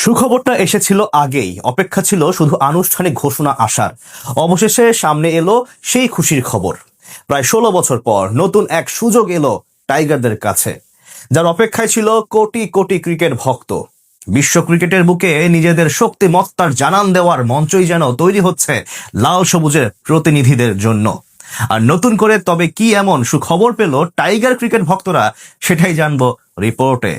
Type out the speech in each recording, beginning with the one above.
সুখবরটা এসেছিল আগেই, অপেক্ষা ছিল শুধু আনুষ্ঠানিক ঘোষণা আসার। অবশেষে সামনে এলো সেই খুশির খবর। প্রায় 16 বছর পর নতুন এক সুযোগ এলো টাইগারদের কাছে, যার অপেক্ষায় ছিল কোটি কোটি ক্রিকেট ভক্ত। বিশ্ব ক্রিকেটের বুকে নিজেদের শক্তিমত্তার জানান দেওয়ার মঞ্চই যেন তৈরি হচ্ছে লাল সবুজের প্রতিনিধিদের জন্য। আর নতুন করে তবে কি এমন সুখবর পেল টাইগার ক্রিকেট ভক্তরা, সেটাই জানবো রিপোর্টে।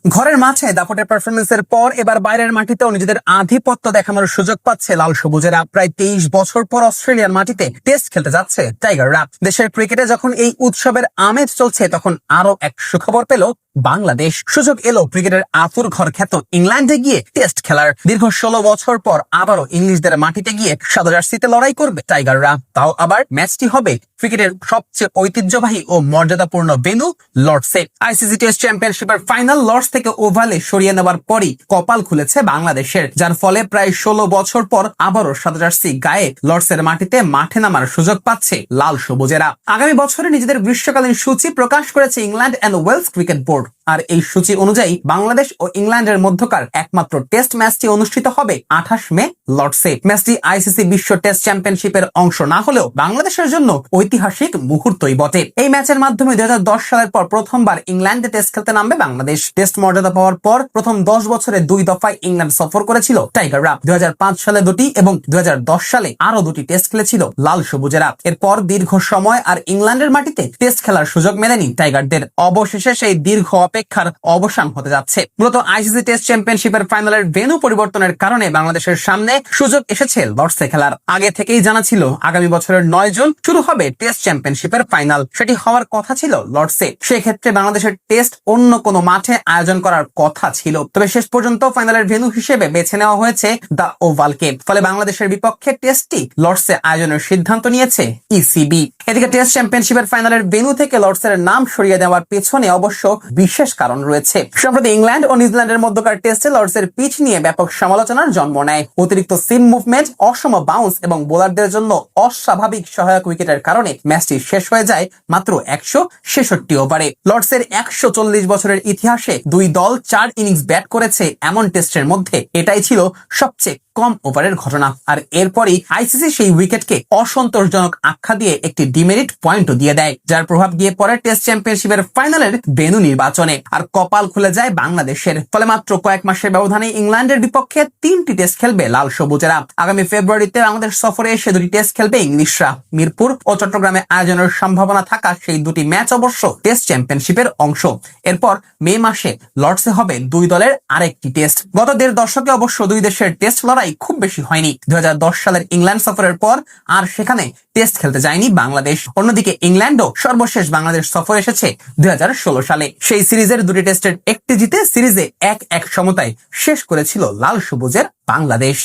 ঘরের মাঠে দাপটের পারফরমেন্সের পর এবার বাইরের মাটিতেও নিজেদের আধিপত্য দেখানোর সুযোগ পাচ্ছে লাল সবুজেরা। প্রায় 23 বছর পর অস্ট্রেলিয়ার মাটিতে টেস্ট খেলতে যাচ্ছে টাইগাররা। দেশের ক্রিকেটে যখন এই উৎসবের আমেজ চলছে, তখন আরো এক সুখবর পেল বাংলাদেশ। সুযোগ এলো ক্রিকেটের আতুর ঘর খ্যাত ইংল্যান্ডে গিয়ে টেস্ট খেলার। দীর্ঘ 16 বছর পর আবারও ইংলিশদের মাটিতে গিয়ে সাদা জার্সিতে লড়াই করবে টাইগাররা। তাও আবার ম্যাচটি হবে ক্রিকেটের সবচেয়ে ঐতিহ্যবাহী ও মর্যাদাপূর্ণ ভেন্যু লর্ডসে। আইসিসি টেস্ট চ্যাম্পিয়নশিপের ফাইনাল লর্ডস থেকে ওভালে সরিয়ে নেওয়ার পরই কপাল খুলেছে বাংলাদেশের, যার ফলে প্রায় 16 বছর পর আবারও সাদা জার্সি গায়ে লর্ডসের মাটিতে মাঠে নামার সুযোগ পাচ্ছে লাল সবুজেরা। আগামী বছরে নিজেদের গ্রীষ্মকালীন সূচি প্রকাশ করেছে England and Wales cricket board. আর এই সূচি অনুযায়ী বাংলাদেশ ও ইংল্যান্ডের মধ্যকার একমাত্র টেস্ট ম্যাচটি অনুষ্ঠিত হবে 28 মে লর্ডসে। ম্যাচটি আইসিসি বিশ্ব টেস্ট চ্যাম্পিয়নশিপের অংশ না হলেও বাংলাদেশের জন্য ঐতিহাসিক মুহূর্তই বটে। এই ম্যাচের মাধ্যমে 2010 সালের পর প্রথমবার ইংল্যান্ডে টেস্ট খেলতে নামবে বাংলাদেশ। টেস্ট মর্যাদা পাওয়ার পর প্রথম 10 বছরে 2 দফায় ইংল্যান্ড সফর করেছিল টাইগাররা। 2005 সালে 2টি এবং 2010 সালে আরো 2টি টেস্ট খেলেছিল লাল সবুজেরা। এরপর দীর্ঘ সময় আর ইংল্যান্ডের মাটিতে টেস্ট খেলার সুযোগ মেলেনি টাইগারদের। অবশেষে সেই দীর্ঘ অপেক্ষার অবসান হতে যাচ্ছে। মূলত আইসিসি টেস্ট চ্যাম্পিয়নশিপের ফাইনালের ভেন্যু পরিবর্তনের কারণে বাংলাদেশের সামনে সুযোগ এসেছে লর্ডসে খেলার। আগে থেকেই জানা ছিল আগামী বছরের 9 জুন শুরু হবে টেস্ট চ্যাম্পিয়নশিপের ফাইনাল। সেটি হওয়ার কথা ছিল লর্ডসে। সেক্ষেত্রে বাংলাদেশের টেস্ট অন্য কোনো মাঠে আয়োজন করার কথা ছিল, তবে শেষ পর্যন্ত ফাইনালের ভেন্যু হিসেবে বেছে নেওয়া হয়েছে দ্য ওভালকে। ফলে বাংলাদেশের বিপক্ষে টেস্টটি লর্ডসে আয়োজনের সিদ্ধান্ত নিয়েছে ইসিবি। এদিকে টেস্ট চ্যাম্পিয়নশিপের ফাইনালের ভেন্যু থেকে লর্ডসের নাম সরিয়ে দেওয়ার পেছনে অবশ্য বিশেষ কারণ রয়েছে। সম্প্রতি ইংল্যান্ড ও নিউজিল্যান্ডের মধ্যকার টেস্টে লর্ডসের পিচ নিয়ে ব্যাপক সমালোচনার জন্ম নেয়। অতিরিক্ত সিম মুভমেন্ট, অসম বাউন্স এবং বোলারদের জন্য অস্বাভাবিক সহায়ক উইকেটের কারণে ম্যাচটি শেষ হয়ে যায় মাত্র 166 ওভারে। লর্ডসের 140 বছরের ইতিহাসে 2 দল 4 ইনিংস ব্যাট করেছে এমন টেস্টের মধ্যে এটাই ছিল সবচেয়ে কম ওভারের ঘটনা। আর এরপরই আইসিসি সেই উইকেটকে অসন্তোষজনক আখ্যা দিয়ে একটি ডিমেরিট পয়েন্টও দিয়ে দেয়, যার প্রভাব গিয়ে পড়ে টেস্ট চ্যাম্পিয়নশিপের ফাইনালের ভেন্যু নির্বাচনে। আর কপাল খুলে যায় বাংলাদেশের। ফলে মাত্র কয়েক মাসের ব্যবধানে ইংল্যান্ডের বিপক্ষে 3টি টেস্ট খেলবে লাল সবুজেরা। আগামী ফেব্রুয়ারিতে বাংলাদেশ সফরে এসে 2টি টেস্ট খেলবে ইংলিশরা। মিরপুর ও চট্টগ্রামে আয়োজনের সম্ভাবনা থাকা সেই 2টি ম্যাচ অবশ্য টেস্ট চ্যাম্পিয়নশিপের অংশ। এরপর মে মাসে লর্ডসে হবে 2 দলের আরেকটি টেস্ট। গত 1.5 দশকে অবশ্য 2 দেশের টেস্ট লড়াই খুব বেশি হয়নি। 2010 সালের ইংল্যান্ড সফরের পর আর সেখানে টেস্ট খেলতে যায়নি বাংলাদেশ। অন্যদিকে ইংল্যান্ডও সর্বশেষ বাংলাদেশ সফর এসেছে 2016 সালে। সেই সিরিজের 2টি টেস্টের একটি জিতে সিরিজে 1-1 সমতায় শেষ করেছিল লাল সবুজের বাংলাদেশ।